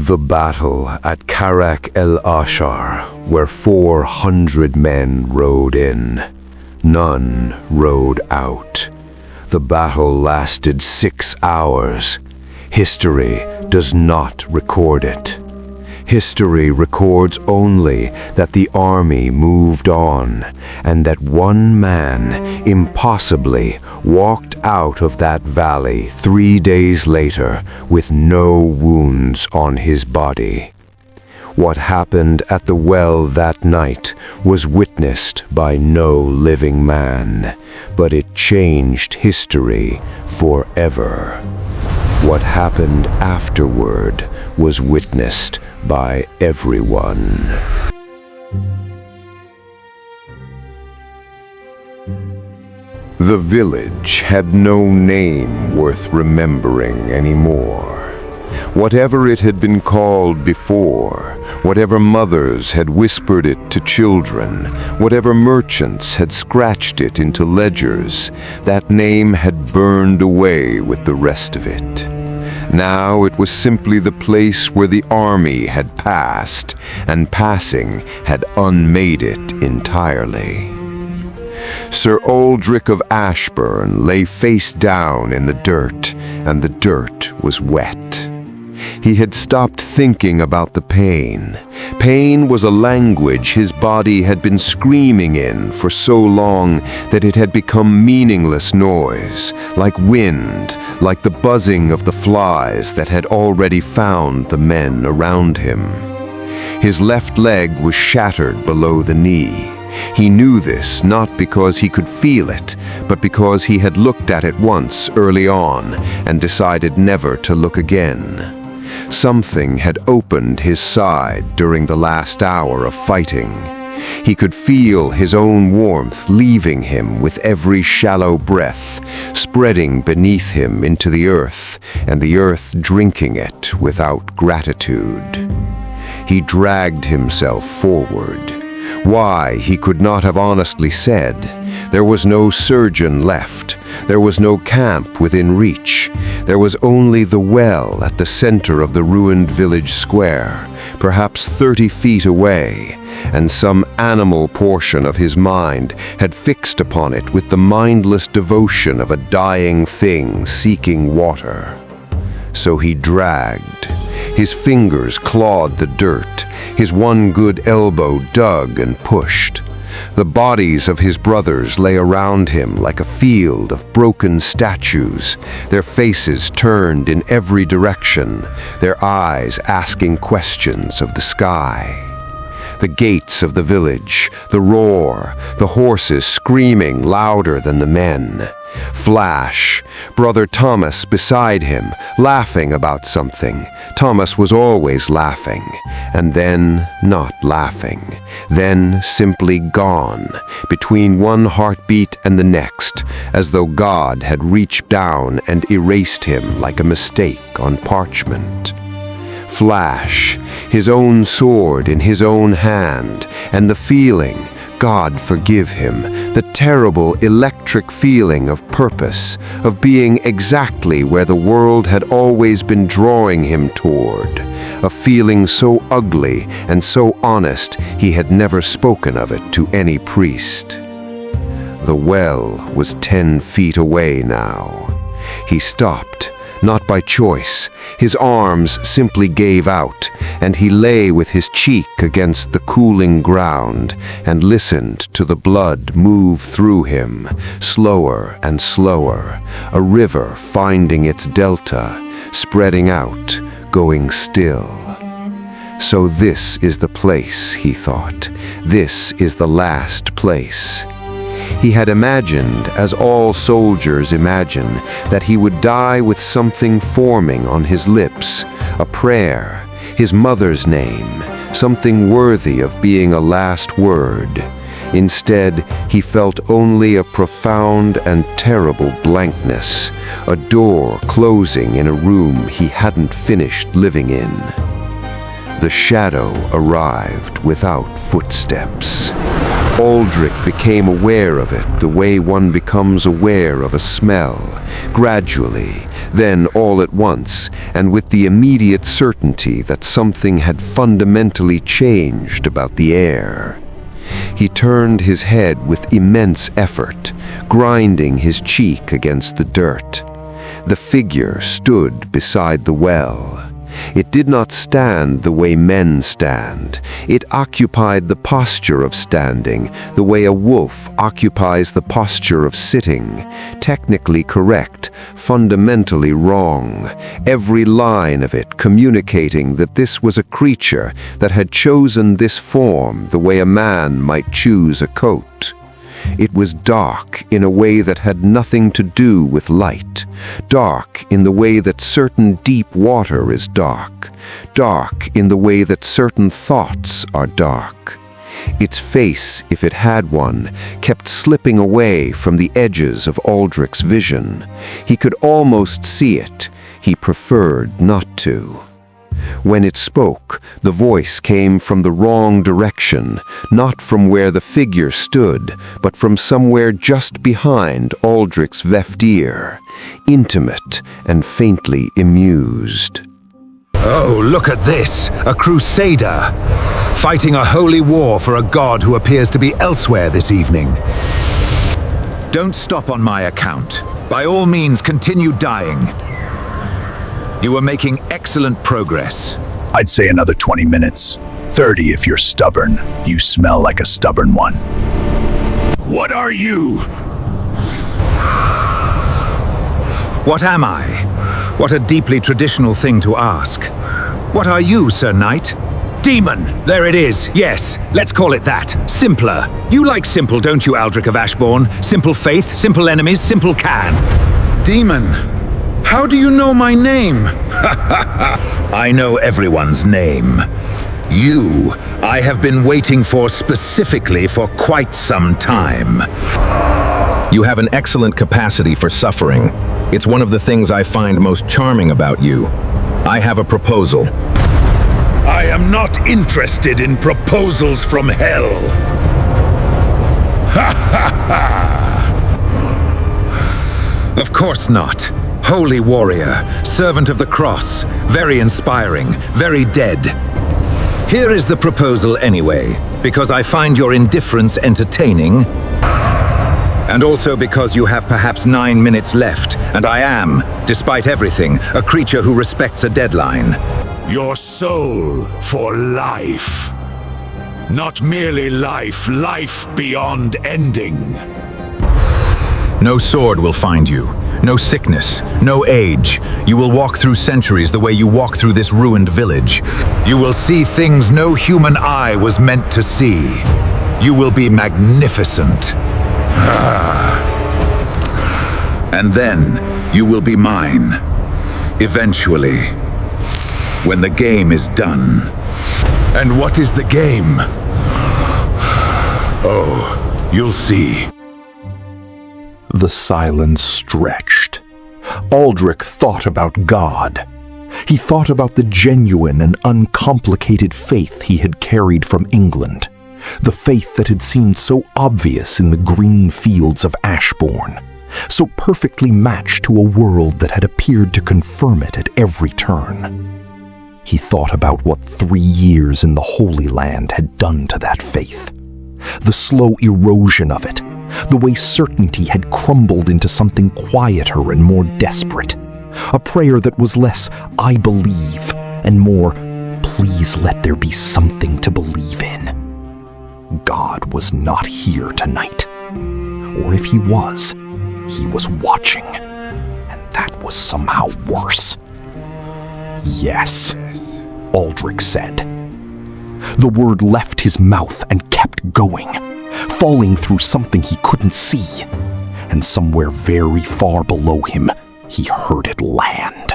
The battle at Karak al-Ashar, where 400 men rode in. None rode out. The battle lasted 6 hours. History does not record it. History records only that the army moved on, and that one man impossibly walked out of that valley 3 days later with no wounds on his body. What happened at the well that night was witnessed by no living man, but it changed history forever. What happened afterward was witnessed by everyone. The village had no name worth remembering anymore. Whatever it had been called before, whatever mothers had whispered it to children, whatever merchants had scratched it into ledgers, that name had burned away with the rest of it. Now it was simply the place where the army had passed, and passing had unmade it entirely. Sir Aldric of Ashbourne lay face down in the dirt, and the dirt was wet. He had stopped thinking about the pain. Pain was a language his body had been screaming in for so long that it had become meaningless noise, like wind, like the buzzing of the flies that had already found the men around him. His left leg was shattered below the knee. He knew this not because he could feel it, but because he had looked at it once early on and decided never to look again. Something had opened his side during the last hour of fighting. He could feel his own warmth leaving him with every shallow breath, spreading beneath him into the earth, and the earth drinking it without gratitude. He dragged himself forward. Why, he could not have honestly said. There was no surgeon left. There was no camp within reach. There was only the well at the center of the ruined village square, perhaps 30 feet away, and some animal portion of his mind had fixed upon it with the mindless devotion of a dying thing seeking water. So he dragged. His fingers clawed the dirt. His one good elbow dug and pushed. The bodies of his brothers lay around him like a field of broken statues, their faces turned in every direction, their eyes asking questions of the sky. The gates of the village, the roar, the horses screaming louder than the men. Flash, Brother Thomas beside him, laughing about something. Thomas was always laughing, and then not laughing, then simply gone, between one heartbeat and the next, as though God had reached down and erased him like a mistake on parchment. Flash, his own sword in his own hand, and the feeling, God forgive him, the terrible electric feeling of purpose, of being exactly where the world had always been drawing him toward, a feeling so ugly and so honest he had never spoken of it to any priest. The well was 10 feet away now. He stopped. Not by choice. His arms simply gave out, and he lay with his cheek against the cooling ground and listened to the blood move through him, slower and slower, a river finding its delta, spreading out, going still. So this is the place, he thought. This is the last place. He had imagined, as all soldiers imagine, that he would die with something forming on his lips, a prayer, his mother's name, something worthy of being a last word. Instead, he felt only a profound and terrible blankness, a door closing in a room he hadn't finished living in. The shadow arrived without footsteps. Aldric became aware of it the way one becomes aware of a smell, gradually, Then, all at once, and with the immediate certainty that something had fundamentally changed about the air. He turned his head with immense effort, grinding his cheek against the dirt. The figure stood beside the well. It did not stand the way men stand. It occupied the posture of standing, the way a wolf occupies the posture of sitting. Technically correct, fundamentally wrong. Every line of it communicating that this was a creature that had chosen this form the way a man might choose a coat. It was dark in a way that had nothing to do with light. Dark in the way that certain deep water is dark. Dark in the way that certain thoughts are dark. Its face, if it had one, kept slipping away from the edges of Aldric's vision. He could almost see it. He preferred not to. When it spoke, the voice came from the wrong direction, not from where the figure stood, but from somewhere just behind Aldric's left ear, intimate and faintly amused. Oh, look at this! A crusader! Fighting a holy war for a god who appears to be elsewhere this evening. Don't stop on my account. By all means, continue dying. You are making excellent progress. I'd say another 20 minutes. 30 if you're stubborn. You smell like a stubborn one. What are you? What am I? What a deeply traditional thing to ask. What are you, Sir Knight? Demon! There it is, yes. Let's call it that. Simpler. You like simple, don't you, Aldric of Ashbourne? Simple faith, simple enemies, simple can. Demon! How do you know my name? I know everyone's name. You, I have been waiting for specifically for quite some time. You have an excellent capacity for suffering. It's one of the things I find most charming about you. I have a proposal. I am not interested in proposals from hell. Ha ha ha! Of course not. Holy warrior, servant of the cross, very inspiring, very dead. Here is the proposal anyway, because I find your indifference entertaining, and also because you have perhaps 9 minutes left, and I am, despite everything, a creature who respects a deadline. Your soul for life. Not merely life, life beyond ending. No sword will find you. No sickness, no age. You will walk through centuries the way you walk through this ruined village. You will see things no human eye was meant to see. You will be magnificent. And then you will be mine. Eventually. When the game is done. And what is the game? Oh, you'll see. The silence stretched. Aldric thought about God. He thought about the genuine and uncomplicated faith he had carried from England, the faith that had seemed so obvious in the green fields of Ashbourne, so perfectly matched to a world that had appeared to confirm it at every turn. He thought about what 3 years in the Holy Land had done to that faith, the slow erosion of it, the way certainty had crumbled into something quieter and more desperate. A prayer that was less, "I believe," and more, "Please let there be something to believe in." God was not here tonight. Or if he was watching. And that was somehow worse. Yes, Aldric said. The word left his mouth and kept going, falling through something he couldn't see, and somewhere very far below him, he heard it land.